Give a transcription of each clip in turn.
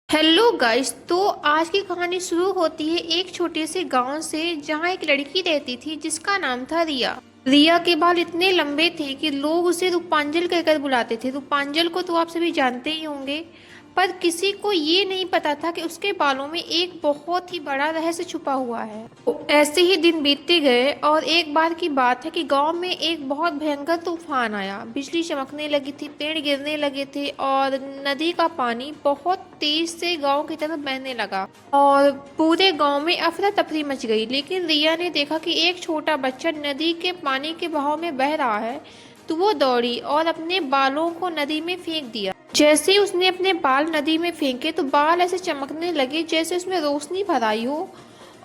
Hello guys. तो आज की कहानी शुरू होती है एक छोटे से गांव से, जहां एक लड़की रहती थी जिसका नाम था रिया। रिया के बाल इतने लंबे थे कि लोग उसे रूपांजल कहकर बुलाते थे। रूपांजल को तो आप सभी जानते ही होंगे, पर किसी को ये नहीं पता था कि उसके बालों में एक बहुत ही बड़ा रहस्य छुपा हुआ है। तो ऐसे ही दिन बीतते गए और एक बार की बात है कि गांव में एक बहुत भयंकर तूफान आया। बिजली चमकने लगी थी, पेड़ गिरने लगे थे और नदी का पानी बहुत तेज से गांव की तरफ बहने लगा और पूरे गांव में अफरा तफरी मच गई। लेकिन रिया ने देखा कि एक छोटा बच्चा नदी के पानी के बहाव में बह रहा है, तो वो दौड़ी और अपने बालों को नदी में फेंक दिया। जैसे ही उसने अपने बाल नदी में फेंके तो बाल ऐसे चमकने लगे जैसे उसमें रोशनी भर आई हो,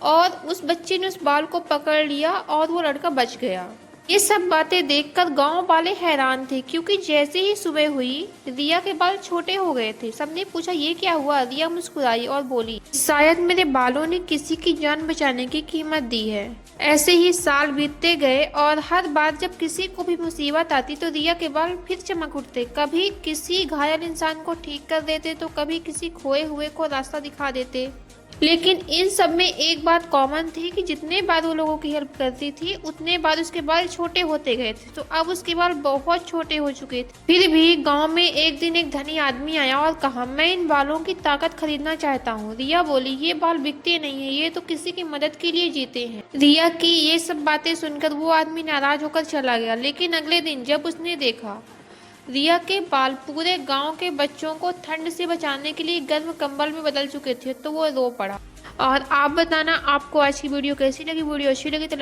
और उस बच्चे ने उस बाल को पकड़ लिया और वो लड़का बच गया। ये सब बातें देखकर गांव वाले हैरान थे, क्योंकि जैसे ही सुबह हुई रिया के बाल छोटे हो गए थे। सबने पूछा ये क्या हुआ। रिया मुस्कुराई और बोली, शायद मेरे बालों ने किसी की जान बचाने की कीमत दी है। ऐसे ही साल बीतते गए और हर बार जब किसी को भी मुसीबत आती तो रिया के बाल फिर चमक उठते। कभी किसी घायल इंसान को ठीक कर देते तो कभी किसी खोए हुए को रास्ता दिखा देते। लेकिन इन सब में एक बात कॉमन थी कि जितने बार वो लोगों की हेल्प करती थी उतने बार उसके बाल छोटे होते गए थे। तो अब उसके बाल बहुत छोटे हो चुके थे। फिर भी गांव में एक दिन एक धनी आदमी आया और कहा, मैं इन बालों की ताकत खरीदना चाहता हूँ। रिया बोली, ये बाल बिकते नहीं है, ये तो किसी की मदद के लिए जीते हैं। रिया की ये सब बातें सुनकर वो आदमी नाराज होकर चला गया। लेकिन अगले दिन जब उसने देखा रिया के बाल पूरे गांव के बच्चों को ठंड से बचाने के लिए गर्म कंबल में बदल चुके थे, तो वो रो पड़ा। और आप बताना आपको आज की वीडियो कैसी लगी। वीडियो अच्छी लगी तो